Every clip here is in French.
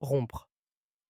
Rompre.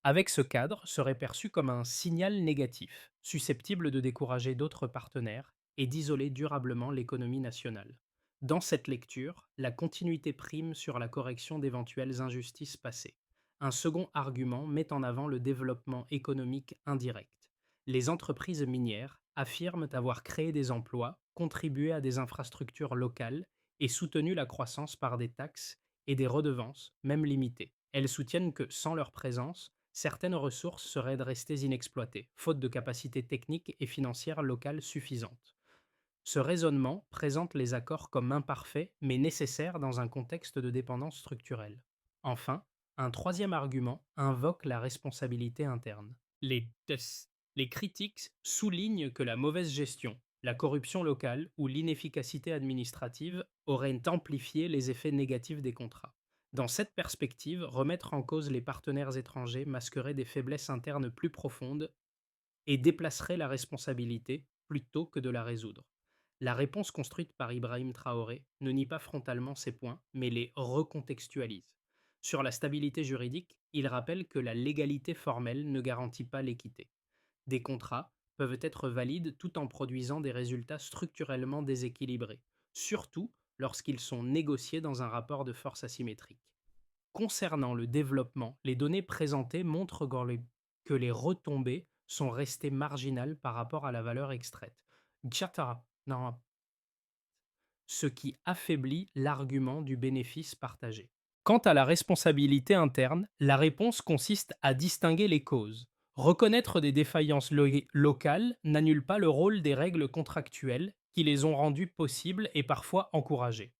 Avec ce cadre serait perçu comme un signal négatif, susceptible de décourager d'autres partenaires et d'isoler durablement l'économie nationale. Dans cette lecture, la continuité prime sur la correction d'éventuelles injustices passées. Un second argument met en avant le développement économique indirect. Les entreprises minières affirment avoir créé des emplois, contribué à des infrastructures locales et soutenu la croissance par des taxes et des redevances, même limitées. Elles soutiennent que sans leur présence, certaines ressources seraient restées inexploitées, faute de capacités techniques et financières locales suffisantes. Ce raisonnement présente les accords comme imparfaits mais nécessaires dans un contexte de dépendance structurelle. Enfin, un troisième argument invoque la responsabilité interne. Les critiques soulignent que la mauvaise gestion, la corruption locale ou l'inefficacité administrative auraient amplifié les effets négatifs des contrats. Dans cette perspective, remettre en cause les partenaires étrangers masquerait des faiblesses internes plus profondes et déplacerait la responsabilité plutôt que de la résoudre. La réponse construite par Ibrahim Traoré ne nie pas frontalement ces points, mais les recontextualise. Sur la stabilité juridique, il rappelle que la légalité formelle ne garantit pas l'équité. Des contrats peuvent être valides tout en produisant des résultats structurellement déséquilibrés, surtout lorsqu'ils sont négociés dans un rapport de force asymétrique. Concernant le développement, les données présentées montrent que les retombées sont restées marginales par rapport à la valeur extraite. Tchata, non, ce qui affaiblit l'argument du bénéfice partagé. Quant à la responsabilité interne, la réponse consiste à distinguer les causes. Reconnaître des défaillances locales n'annule pas le rôle des règles contractuelles qui les ont rendues possibles et parfois encouragées.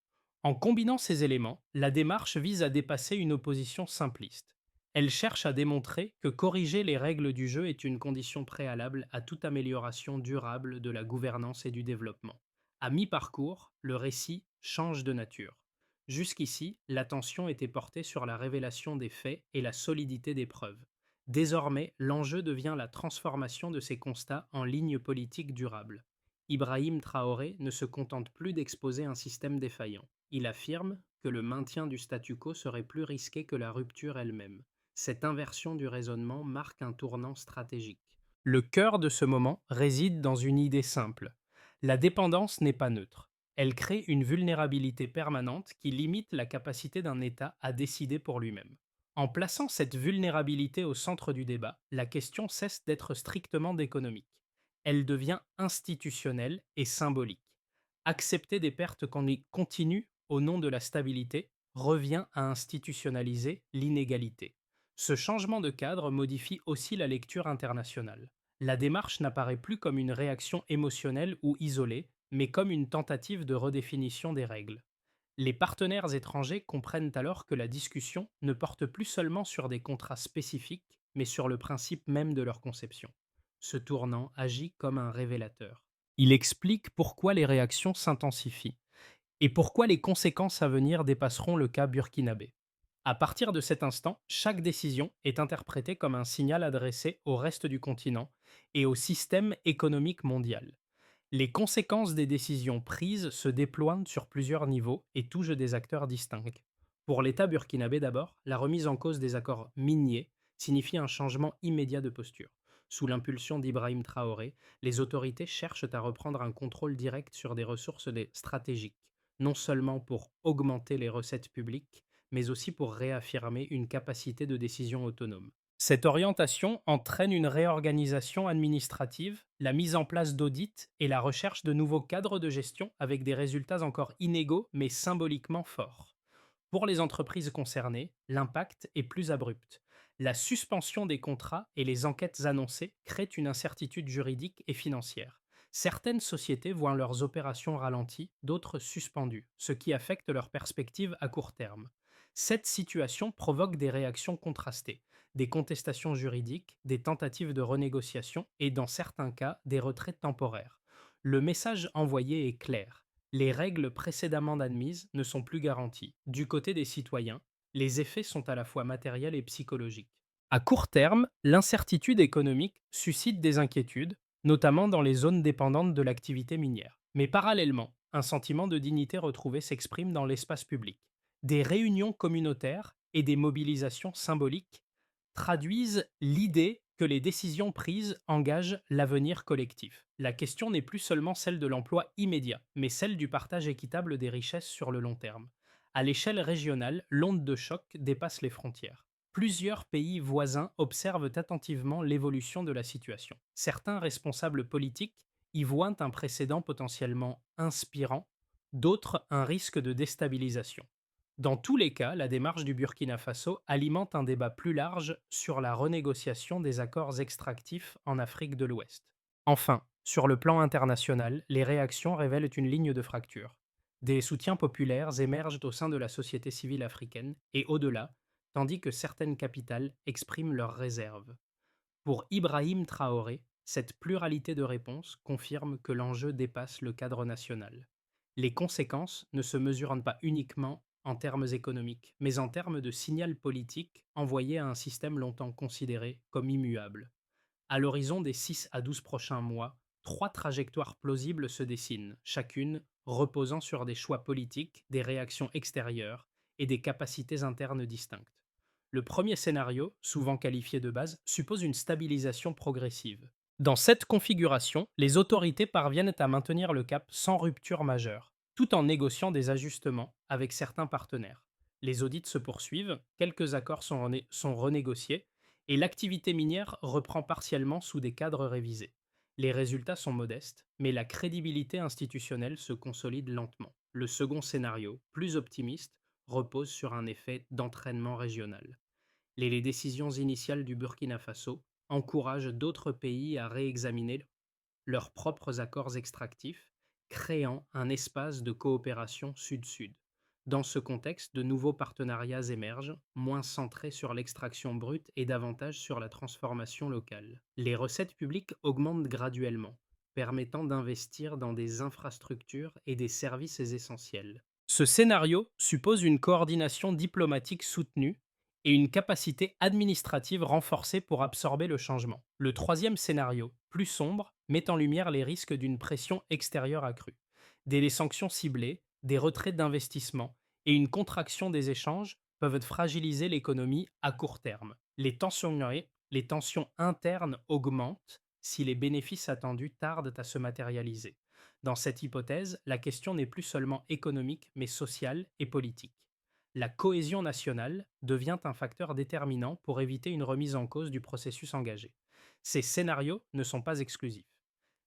En combinant ces éléments, la démarche vise à dépasser une opposition simpliste. Elle cherche à démontrer que corriger les règles du jeu est une condition préalable à toute amélioration durable de la gouvernance et du développement. À mi-parcours, le récit change de nature. Jusqu'ici, l'attention était portée sur la révélation des faits et la solidité des preuves. Désormais, l'enjeu devient la transformation de ces constats en lignes politiques durables. Ibrahim Traoré ne se contente plus d'exposer un système défaillant. Il affirme que le maintien du statu quo serait plus risqué que la rupture elle-même. Cette inversion du raisonnement marque un tournant stratégique. Le cœur de ce moment réside dans une idée simple. La dépendance n'est pas neutre. Elle crée une vulnérabilité permanente qui limite la capacité d'un État à décider pour lui-même. En plaçant cette vulnérabilité au centre du débat, la question cesse d'être strictement d'économique. Elle devient institutionnelle et symbolique. Accepter des pertes continues au nom de la stabilité revient à institutionnaliser l'inégalité. Ce changement de cadre modifie aussi la lecture internationale. La démarche n'apparaît plus comme une réaction émotionnelle ou isolée, mais comme une tentative de redéfinition des règles. Les partenaires étrangers comprennent alors que la discussion ne porte plus seulement sur des contrats spécifiques, mais sur le principe même de leur conception. Ce tournant agit comme un révélateur. Il explique pourquoi les réactions s'intensifient et pourquoi les conséquences à venir dépasseront le cas burkinabé. À partir de cet instant, chaque décision est interprétée comme un signal adressé au reste du continent et au système économique mondial. Les conséquences des décisions prises se déploient sur plusieurs niveaux et touchent des acteurs distincts. Pour l'État burkinabé d'abord, la remise en cause des accords miniers signifie un changement immédiat de posture. Sous l'impulsion d'Ibrahim Traoré, les autorités cherchent à reprendre un contrôle direct sur des ressources stratégiques, non seulement pour augmenter les recettes publiques, mais aussi pour réaffirmer une capacité de décision autonome. Cette orientation entraîne une réorganisation administrative, la mise en place d'audits et la recherche de nouveaux cadres de gestion avec des résultats encore inégaux mais symboliquement forts. Pour les entreprises concernées, l'impact est plus abrupt. La suspension des contrats et les enquêtes annoncées créent une incertitude juridique et financière. Certaines sociétés voient leurs opérations ralenties, d'autres suspendues, ce qui affecte leurs perspectives à court terme. Cette situation provoque des réactions contrastées, des contestations juridiques, des tentatives de renégociation et, dans certains cas, des retraits temporaires. Le message envoyé est clair. Les règles précédemment admises ne sont plus garanties. Du côté des citoyens, les effets sont à la fois matériels et psychologiques. À court terme, l'incertitude économique suscite des inquiétudes, notamment dans les zones dépendantes de l'activité minière. Mais parallèlement, un sentiment de dignité retrouvée s'exprime dans l'espace public. Des réunions communautaires et des mobilisations symboliques traduisent l'idée que les décisions prises engagent l'avenir collectif. La question n'est plus seulement celle de l'emploi immédiat, mais celle du partage équitable des richesses sur le long terme. À l'échelle régionale, l'onde de choc dépasse les frontières. Plusieurs pays voisins observent attentivement l'évolution de la situation. Certains responsables politiques y voient un précédent potentiellement inspirant, d'autres un risque de déstabilisation. Dans tous les cas, la démarche du Burkina Faso alimente un débat plus large sur la renégociation des accords extractifs en Afrique de l'Ouest. Enfin, sur le plan international, les réactions révèlent une ligne de fracture. Des soutiens populaires émergent au sein de la société civile africaine et au-delà, tandis que certaines capitales expriment leurs réserves. Pour Ibrahim Traoré, cette pluralité de réponses confirme que l'enjeu dépasse le cadre national. Les conséquences ne se mesurent pas uniquement en termes économiques, mais en termes de signal politique envoyé à un système longtemps considéré comme immuable. À l'horizon des 6 à 12 prochains mois, trois trajectoires plausibles se dessinent, chacune reposant sur des choix politiques, des réactions extérieures et des capacités internes distinctes. Le premier scénario, souvent qualifié de base, suppose une stabilisation progressive. Dans cette configuration, les autorités parviennent à maintenir le cap sans rupture majeure, tout en négociant des ajustements avec certains partenaires. Les audits se poursuivent, quelques accords sont renégociés, et l'activité minière reprend partiellement sous des cadres révisés. Les résultats sont modestes, mais la crédibilité institutionnelle se consolide lentement. Le second scénario, plus optimiste, repose sur un effet d'entraînement régional. Les décisions initiales du Burkina Faso encouragent d'autres pays à réexaminer leurs propres accords extractifs, créant un espace de coopération sud-sud. Dans ce contexte, de nouveaux partenariats émergent, moins centrés sur l'extraction brute et davantage sur la transformation locale. Les recettes publiques augmentent graduellement, permettant d'investir dans des infrastructures et des services essentiels. Ce scénario suppose une coordination diplomatique soutenue et une capacité administrative renforcée pour absorber le changement. Le troisième scénario, plus sombre, met en lumière les risques d'une pression extérieure accrue. Des sanctions ciblées, des retraits d'investissement et une contraction des échanges peuvent fragiliser l'économie à court terme. Les tensions internes augmentent si les bénéfices attendus tardent à se matérialiser. Dans cette hypothèse, la question n'est plus seulement économique, mais sociale et politique. La cohésion nationale devient un facteur déterminant pour éviter une remise en cause du processus engagé. Ces scénarios ne sont pas exclusifs.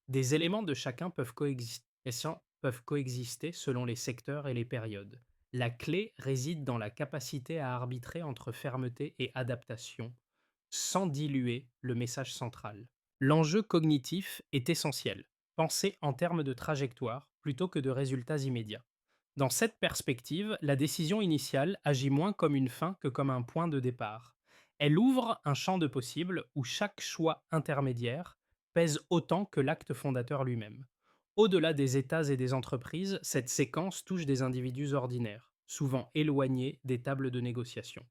Des éléments de chacun peuvent coexister selon les secteurs et les périodes. La clé réside dans la capacité à arbitrer entre fermeté et adaptation, sans diluer le message central. L'enjeu cognitif est essentiel. Penser en termes de trajectoire plutôt que de résultats immédiats. Dans cette perspective, la décision initiale agit moins comme une fin que comme un point de départ. Elle ouvre un champ de possibles où chaque choix intermédiaire pèse autant que l'acte fondateur lui-même. Au-delà des États et des entreprises, cette séquence touche des individus ordinaires, souvent éloignés des tables de négociation.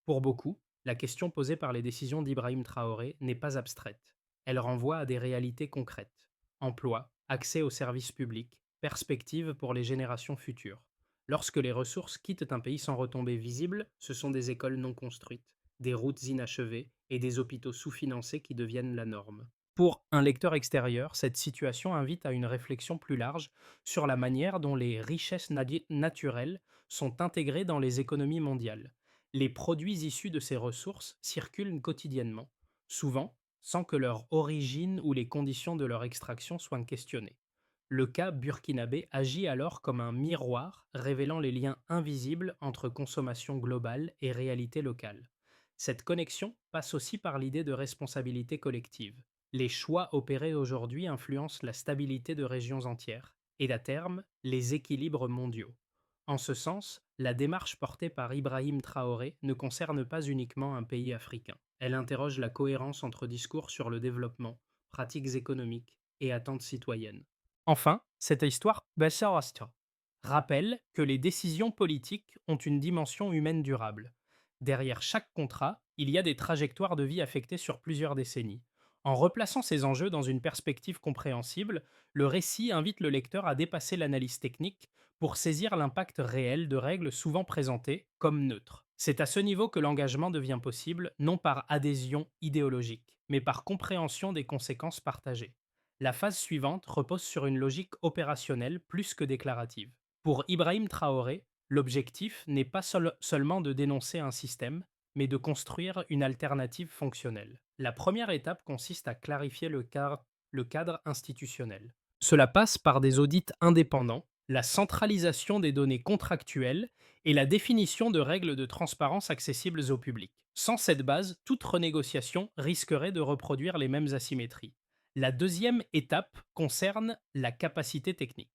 Pour beaucoup, la question posée par les décisions d'Ibrahim Traoré n'est pas abstraite. Elle renvoie à des réalités concrètes. Emploi, accès aux services publics, perspectives pour les générations futures. Lorsque les ressources quittent un pays sans retombées visibles, ce sont des écoles non construites, des routes inachevées et des hôpitaux sous-financés qui deviennent la norme. Pour un lecteur extérieur, cette situation invite à une réflexion plus large sur la manière dont les richesses naturelles sont intégrées dans les économies mondiales. Les produits issus de ces ressources circulent quotidiennement, souvent sans que leur origine ou les conditions de leur extraction soient questionnées. Le cas burkinabé agit alors comme un miroir révélant les liens invisibles entre consommation globale et réalité locale. Cette connexion passe aussi par l'idée de responsabilité collective. Les choix opérés aujourd'hui influencent la stabilité de régions entières et, à terme, les équilibres mondiaux. En ce sens, la démarche portée par Ibrahim Traoré ne concerne pas uniquement un pays africain. Elle interroge la cohérence entre discours sur le développement, pratiques économiques et attentes citoyennes. Enfin, cette histoire rappelle que les décisions politiques ont une dimension humaine durable. Derrière chaque contrat, il y a des trajectoires de vie affectées sur plusieurs décennies. En replaçant ces enjeux dans une perspective compréhensible, le récit invite le lecteur à dépasser l'analyse technique pour saisir l'impact réel de règles souvent présentées comme neutres. C'est à ce niveau que l'engagement devient possible, non par adhésion idéologique, mais par compréhension des conséquences partagées. La phase suivante repose sur une logique opérationnelle plus que déclarative. Pour Ibrahim Traoré, l'objectif n'est pas seulement de dénoncer un système, mais de construire une alternative fonctionnelle. La première étape consiste à clarifier le cadre institutionnel. Cela passe par des audits indépendants, la centralisation des données contractuelles et la définition de règles de transparence accessibles au public. Sans cette base, toute renégociation risquerait de reproduire les mêmes asymétries. La deuxième étape concerne la capacité technique.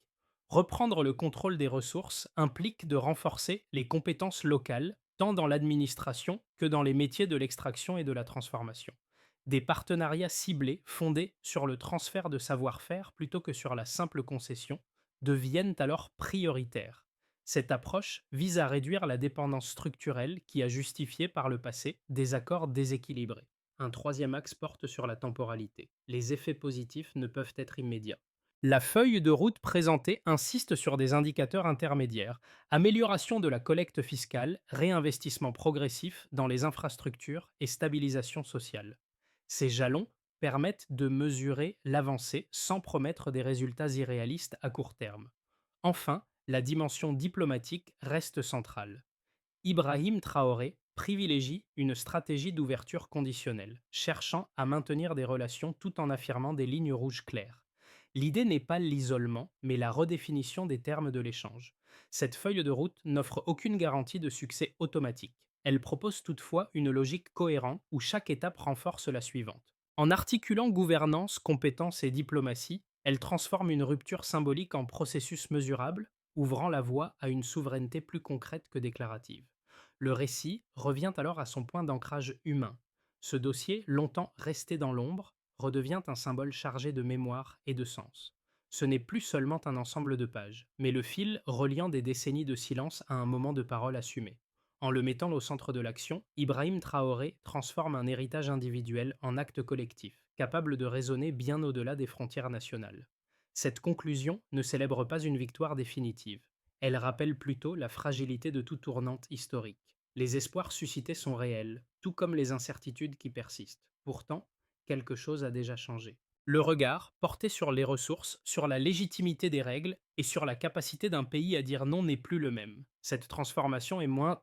Reprendre le contrôle des ressources implique de renforcer les compétences locales, tant dans l'administration que dans les métiers de l'extraction et de la transformation. Des partenariats ciblés, fondés sur le transfert de savoir-faire plutôt que sur la simple concession, deviennent alors prioritaires. Cette approche vise à réduire la dépendance structurelle qui a justifié par le passé des accords déséquilibrés. Un troisième axe porte sur la temporalité. Les effets positifs ne peuvent être immédiats. La feuille de route présentée insiste sur des indicateurs intermédiaires, amélioration de la collecte fiscale, réinvestissement progressif dans les infrastructures et stabilisation sociale. Ces jalons permettent de mesurer l'avancée sans promettre des résultats irréalistes à court terme. Enfin, la dimension diplomatique reste centrale. Ibrahim Traoré privilégie une stratégie d'ouverture conditionnelle, cherchant à maintenir des relations tout en affirmant des lignes rouges claires. L'idée n'est pas l'isolement, mais la redéfinition des termes de l'échange. Cette feuille de route n'offre aucune garantie de succès automatique. Elle propose toutefois une logique cohérente où chaque étape renforce la suivante. En articulant gouvernance, compétences et diplomatie, elle transforme une rupture symbolique en processus mesurable, ouvrant la voie à une souveraineté plus concrète que déclarative. Le récit revient alors à son point d'ancrage humain. Ce dossier, longtemps resté dans l'ombre, redevient un symbole chargé de mémoire et de sens. Ce n'est plus seulement un ensemble de pages, mais le fil reliant des décennies de silence à un moment de parole assumé. En le mettant au centre de l'action, Ibrahim Traoré transforme un héritage individuel en acte collectif, capable de résonner bien au-delà des frontières nationales. Cette conclusion ne célèbre pas une victoire définitive. Elle rappelle plutôt la fragilité de toute tournante historique. Les espoirs suscités sont réels, tout comme les incertitudes qui persistent. Pourtant, quelque chose a déjà changé. Le regard, porté sur les ressources, sur la légitimité des règles et sur la capacité d'un pays à dire non n'est plus le même. Cette transformation est moins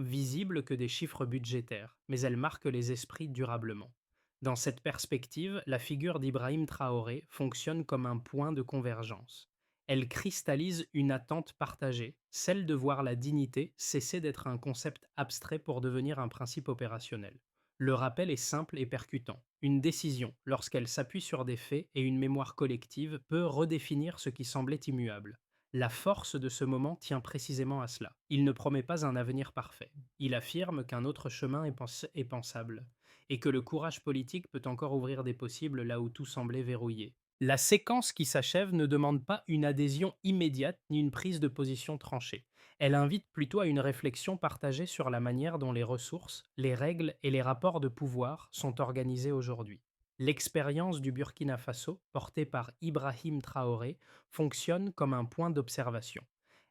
visible que des chiffres budgétaires, mais elle marque les esprits durablement. Dans cette perspective, la figure d'Ibrahim Traoré fonctionne comme un point de convergence. Elle cristallise une attente partagée, celle de voir la dignité cesser d'être un concept abstrait pour devenir un principe opérationnel. Le rappel est simple et percutant. Une décision, lorsqu'elle s'appuie sur des faits et une mémoire collective, peut redéfinir ce qui semblait immuable. La force de ce moment tient précisément à cela. Il ne promet pas un avenir parfait. Il affirme qu'un autre chemin est pensable, et que le courage politique peut encore ouvrir des possibles là où tout semblait verrouillé. La séquence qui s'achève ne demande pas une adhésion immédiate ni une prise de position tranchée. Elle invite plutôt à une réflexion partagée sur la manière dont les ressources, les règles et les rapports de pouvoir sont organisés aujourd'hui. L'expérience du Burkina Faso, portée par Ibrahim Traoré, fonctionne comme un point d'observation.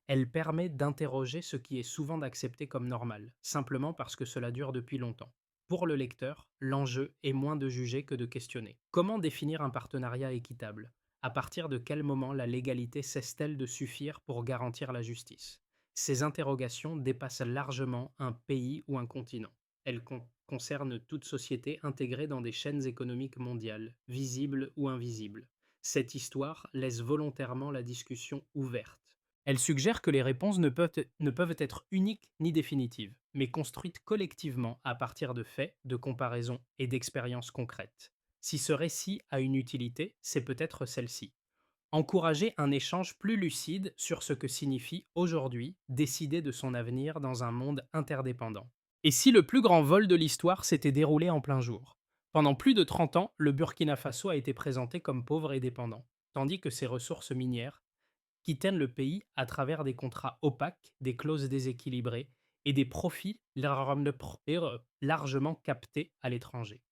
Elle permet d'interroger ce qui est souvent accepté comme normal, simplement parce que cela dure depuis longtemps. Pour le lecteur, l'enjeu est moins de juger que de questionner. Comment définir un partenariat équitable? À partir de quel moment la légalité cesse-t-elle de suffire pour garantir la justice? Ces interrogations dépassent largement un pays ou un continent. Elles concernent toute société intégrée dans des chaînes économiques mondiales, visibles ou invisibles. Cette histoire laisse volontairement la discussion ouverte. Elle suggère que les réponses ne peuvent être uniques ni définitives, mais construites collectivement à partir de faits, de comparaisons et d'expériences concrètes. Si ce récit a une utilité, c'est peut-être celle-ci. Encourager un échange plus lucide sur ce que signifie aujourd'hui décider de son avenir dans un monde interdépendant. Et si le plus grand vol de l'histoire s'était déroulé en plein jour? Pendant plus de 30 ans, le Burkina Faso a été présenté comme pauvre et dépendant, tandis que ses ressources minières qui tiennent le pays à travers des contrats opaques, des clauses déséquilibrées et des profits largement captés à l'étranger.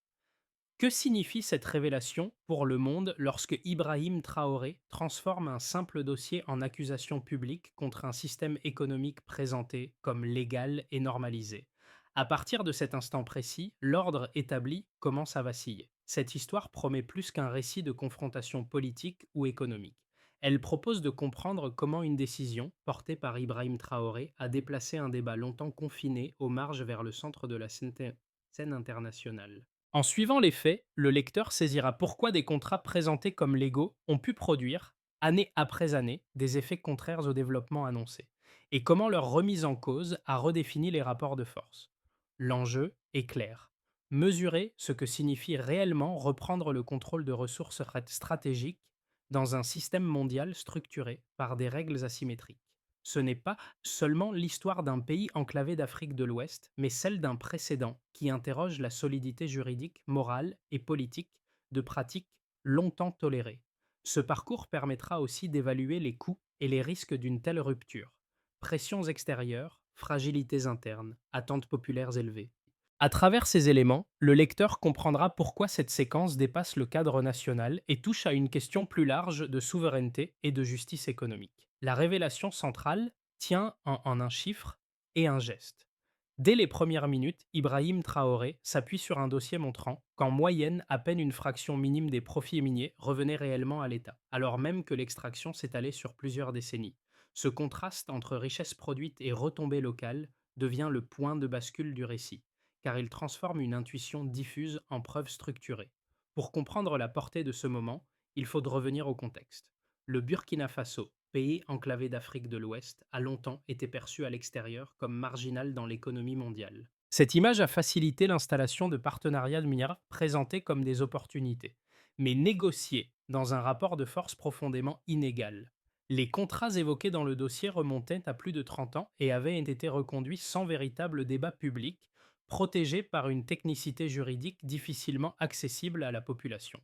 Que signifie cette révélation pour le monde lorsque Ibrahim Traoré transforme un simple dossier en accusation publique contre un système économique présenté comme légal et normalisé? À partir de cet instant précis, l'ordre établi commence à vaciller. Cette histoire promet plus qu'un récit de confrontation politique ou économique. Elle propose de comprendre comment une décision, portée par Ibrahim Traoré, a déplacé un débat longtemps confiné aux marges vers le centre de la scène internationale. En suivant les faits, le lecteur saisira pourquoi des contrats présentés comme légaux ont pu produire, année après année, des effets contraires au développement annoncé, et comment leur remise en cause a redéfini les rapports de force. L'enjeu est clair. Mesurer ce que signifie réellement reprendre le contrôle de ressources stratégiques dans un système mondial structuré par des règles asymétriques. Ce n'est pas seulement l'histoire d'un pays enclavé d'Afrique de l'Ouest, mais celle d'un précédent qui interroge la solidité juridique, morale et politique de pratiques longtemps tolérées. Ce parcours permettra aussi d'évaluer les coûts et les risques d'une telle rupture. Pressions extérieures, fragilités internes, attentes populaires élevées. À travers ces éléments, le lecteur comprendra pourquoi cette séquence dépasse le cadre national et touche à une question plus large de souveraineté et de justice économique. La révélation centrale tient en un chiffre et un geste. Dès les premières minutes, Ibrahim Traoré s'appuie sur un dossier montrant qu'en moyenne, à peine une fraction minime des profits miniers revenait réellement à l'État, alors même que l'extraction s'étalait sur plusieurs décennies. Ce contraste entre richesse produite et retombées locales devient le point de bascule du récit, car il transforme une intuition diffuse en preuve structurée. Pour comprendre la portée de ce moment, il faut revenir au contexte. Le Burkina Faso, pays enclavé d'Afrique de l'Ouest, a longtemps été perçu à l'extérieur comme marginal dans l'économie mondiale. Cette image a facilité l'installation de partenariats de minières présentés comme des opportunités, mais négociés dans un rapport de force profondément inégal. Les contrats évoqués dans le dossier remontaient à plus de 30 ans et avaient été reconduits sans véritable débat public, protégés par une technicité juridique difficilement accessible à la population.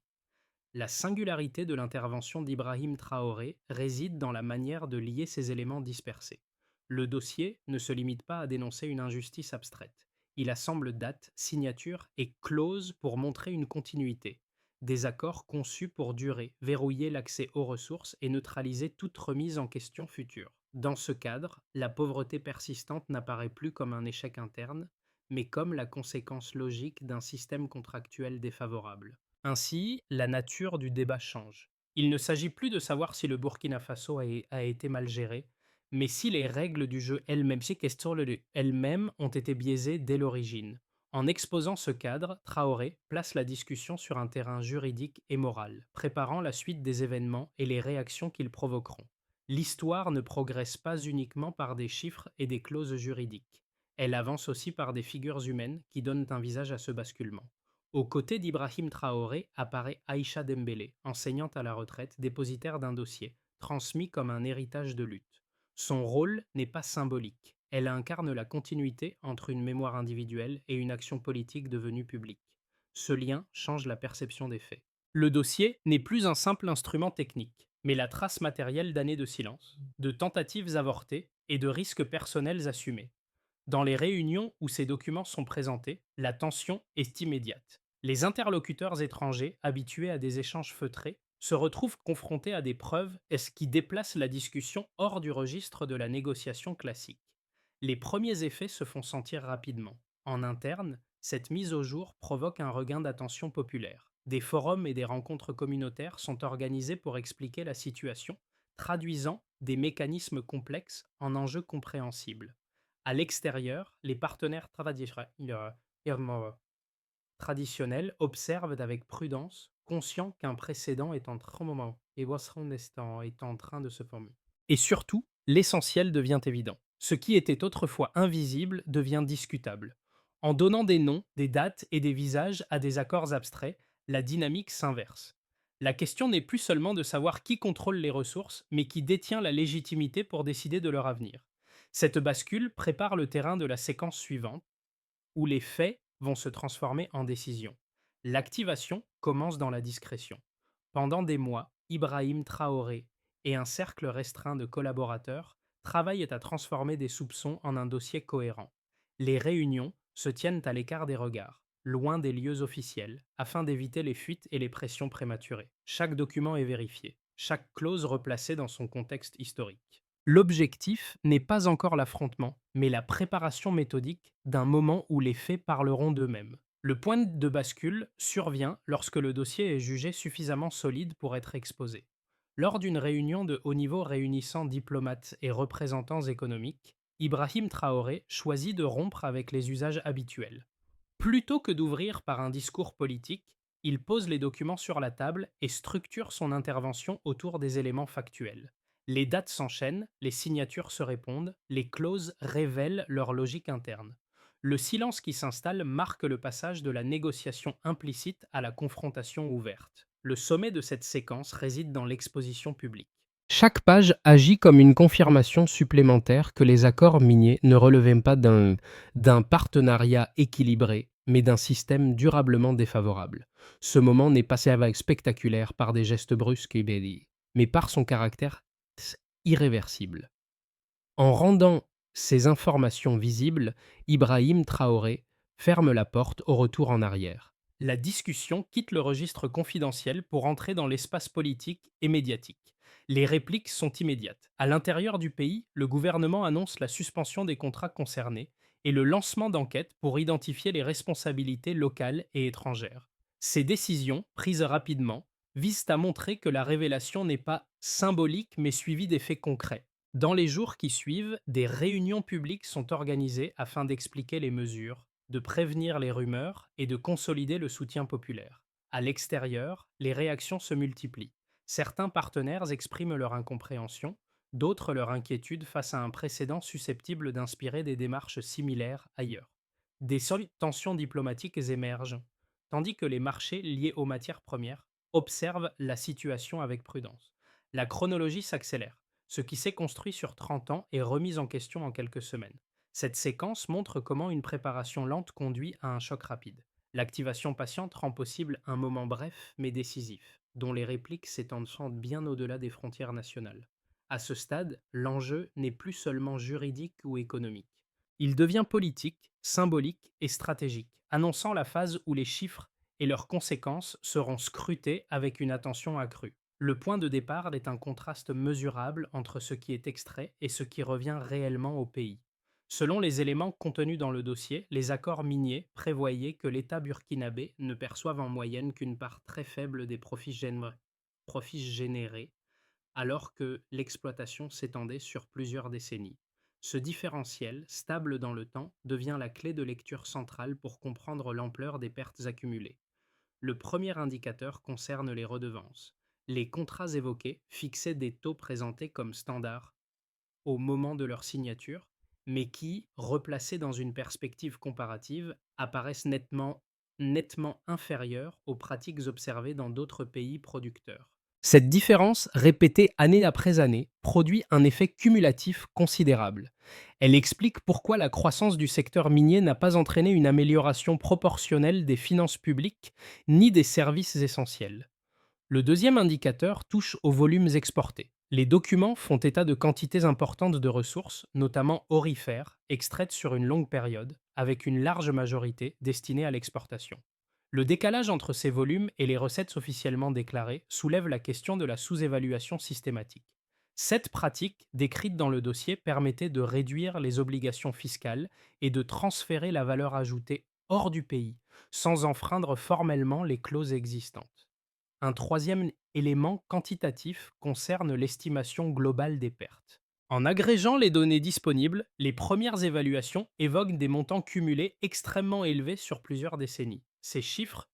La singularité de l'intervention d'Ibrahim Traoré réside dans la manière de lier ces éléments dispersés. Le dossier ne se limite pas à dénoncer une injustice abstraite. Il assemble dates, signatures et clauses pour montrer une continuité. Des accords conçus pour durer, verrouiller l'accès aux ressources et neutraliser toute remise en question future. Dans ce cadre, la pauvreté persistante n'apparaît plus comme un échec interne, mais comme la conséquence logique d'un système contractuel défavorable. Ainsi, la nature du débat change. Il ne s'agit plus de savoir si le Burkina Faso a été mal géré, mais si les règles du jeu elles-mêmes ont été biaisées dès l'origine. En exposant ce cadre, Traoré place la discussion sur un terrain juridique et moral, préparant la suite des événements et les réactions qu'ils provoqueront. L'histoire ne progresse pas uniquement par des chiffres et des clauses juridiques. Elle avance aussi par des figures humaines qui donnent un visage à ce basculement. Aux côtés d'Ibrahim Traoré apparaît Aïcha Dembélé, enseignante à la retraite, dépositaire d'un dossier, transmis comme un héritage de lutte. Son rôle n'est pas symbolique. Elle incarne la continuité entre une mémoire individuelle et une action politique devenue publique. Ce lien change la perception des faits. Le dossier n'est plus un simple instrument technique, mais la trace matérielle d'années de silence, de tentatives avortées et de risques personnels assumés. Dans les réunions où ces documents sont présentés, la tension est immédiate. Les interlocuteurs étrangers, habitués à des échanges feutrés, se retrouvent confrontés à des preuves ce qui déplace la discussion hors du registre de la négociation classique. Les premiers effets se font sentir rapidement. En interne, cette mise au jour provoque un regain d'attention populaire. Des forums et des rencontres communautaires sont organisés pour expliquer la situation, traduisant des mécanismes complexes en enjeux compréhensibles. À l'extérieur, les partenaires traditionnels observent avec prudence, conscients qu'un précédent est en train de se former. Et surtout, l'essentiel devient évident. Ce qui était autrefois invisible devient discutable. En donnant des noms, des dates et des visages à des accords abstraits, la dynamique s'inverse. La question n'est plus seulement de savoir qui contrôle les ressources, mais qui détient la légitimité pour décider de leur avenir. Cette bascule prépare le terrain de la séquence suivante, où les faits vont se transformer en décisions. L'activation commence dans la discrétion. Pendant des mois, Ibrahim Traoré et un cercle restreint de collaborateurs travaillent à transformer des soupçons en un dossier cohérent. Les réunions se tiennent à l'écart des regards. loin des lieux officiels, afin d'éviter les fuites et les pressions prématurées. Chaque document est vérifié, chaque clause replacée dans son contexte historique. L'objectif n'est pas encore l'affrontement, mais la préparation méthodique d'un moment où les faits parleront d'eux-mêmes. Le point de bascule survient lorsque le dossier est jugé suffisamment solide pour être exposé. Lors d'une réunion de haut niveau réunissant diplomates et représentants économiques, Ibrahim Traoré choisit de rompre avec les usages habituels. Plutôt que d'ouvrir par un discours politique, il pose les documents sur la table et structure son intervention autour des éléments factuels. Les dates s'enchaînent, les signatures se répondent, les clauses révèlent leur logique interne. Le silence qui s'installe marque le passage de la négociation implicite à la confrontation ouverte. Le sommet de cette séquence réside dans l'exposition publique. Chaque page agit comme une confirmation supplémentaire que les accords miniers ne relevaient pas d'un partenariat équilibré, mais d'un système durablement défavorable. Ce moment n'est pas spectaculaire par des gestes brusques et bélis, mais par son caractère irréversible. En rendant ces informations visibles, Ibrahim Traoré ferme la porte au retour en arrière. La discussion quitte le registre confidentiel pour entrer dans l'espace politique et médiatique. Les répliques sont immédiates. À l'intérieur du pays, le gouvernement annonce la suspension des contrats concernés et le lancement d'enquêtes pour identifier les responsabilités locales et étrangères. Ces décisions, prises rapidement, visent à montrer que la révélation n'est pas symbolique mais suivie d'effets concrets. Dans les jours qui suivent, des réunions publiques sont organisées afin d'expliquer les mesures, de prévenir les rumeurs et de consolider le soutien populaire. À l'extérieur, les réactions se multiplient. Certains partenaires expriment leur incompréhension, d'autres leur inquiétude face à un précédent susceptible d'inspirer des démarches similaires ailleurs. Des tensions diplomatiques émergent, tandis que les marchés liés aux matières premières observent la situation avec prudence. La chronologie s'accélère. Ce qui s'est construit sur 30 ans est remis en question en quelques semaines. Cette séquence montre comment une préparation lente conduit à un choc rapide. L'activation patiente rend possible un moment bref mais décisif, dont les répliques s'étendent bien au-delà des frontières nationales. À ce stade, l'enjeu n'est plus seulement juridique ou économique. Il devient politique, symbolique et stratégique, annonçant la phase où les chiffres et leurs conséquences seront scrutés avec une attention accrue. Le point de départ est un contraste mesurable entre ce qui est extrait et ce qui revient réellement au pays. Selon les éléments contenus dans le dossier, les accords miniers prévoyaient que l'État burkinabé ne perçoive en moyenne qu'une part très faible des profits générés, alors que l'exploitation s'étendait sur plusieurs décennies. Ce différentiel, stable dans le temps, devient la clé de lecture centrale pour comprendre l'ampleur des pertes accumulées. Le premier indicateur concerne les redevances. Les contrats évoqués fixaient des taux présentés comme standards au moment de leur signature, mais qui, replacés dans une perspective comparative, apparaissent nettement inférieurs aux pratiques observées dans d'autres pays producteurs. Cette différence, répétée année après année, produit un effet cumulatif considérable. Elle explique pourquoi la croissance du secteur minier n'a pas entraîné une amélioration proportionnelle des finances publiques ni des services essentiels. Le deuxième indicateur touche aux volumes exportés. Les documents font état de quantités importantes de ressources, notamment aurifères, extraites sur une longue période, avec une large majorité destinée à l'exportation. Le décalage entre ces volumes et les recettes officiellement déclarées soulève la question de la sous-évaluation systématique. Cette pratique, décrite dans le dossier, permettait de réduire les obligations fiscales et de transférer la valeur ajoutée hors du pays, sans enfreindre formellement les clauses existantes. Un troisième élément quantitatif concerne l'estimation globale des pertes. En agrégeant les données disponibles, les premières évaluations évoquent des montants cumulés extrêmement élevés sur plusieurs décennies. Ces chiffres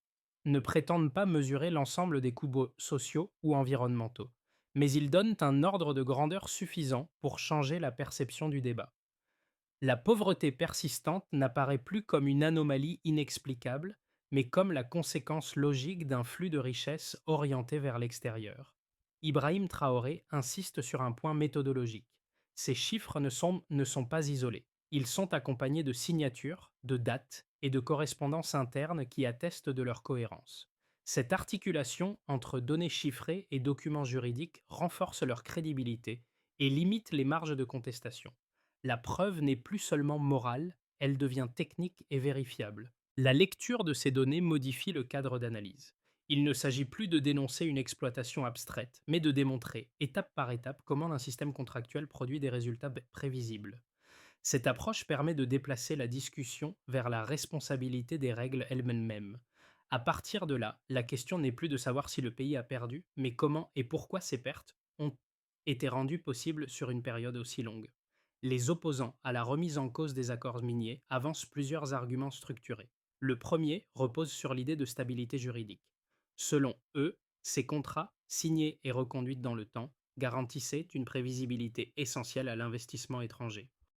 ne prétendent pas mesurer l'ensemble des coûts sociaux ou environnementaux, mais ils donnent un ordre de grandeur suffisant pour changer la perception du débat. La pauvreté persistante n'apparaît plus comme une anomalie inexplicable, mais comme la conséquence logique d'un flux de richesses orienté vers l'extérieur. Ibrahim Traoré insiste sur un point méthodologique. Ces chiffres ne sont pas isolés. Ils sont accompagnés de signatures, de dates et de correspondances internes qui attestent de leur cohérence. Cette articulation entre données chiffrées et documents juridiques renforce leur crédibilité et limite les marges de contestation. La preuve n'est plus seulement morale, elle devient technique et vérifiable. La lecture de ces données modifie le cadre d'analyse. Il ne s'agit plus de dénoncer une exploitation abstraite, mais de démontrer, étape par étape, comment un système contractuel produit des résultats prévisibles. Cette approche permet de déplacer la discussion vers la responsabilité des règles elles-mêmes. À partir de là, la question n'est plus de savoir si le pays a perdu, mais comment et pourquoi ces pertes ont été rendues possibles sur une période aussi longue. Les opposants à la remise en cause des accords miniers avancent plusieurs arguments structurés. Le premier repose sur l'idée de stabilité juridique. Selon eux, ces contrats, signés et reconduits dans le temps, garantissaient une prévisibilité essentielle à l'investissement étranger.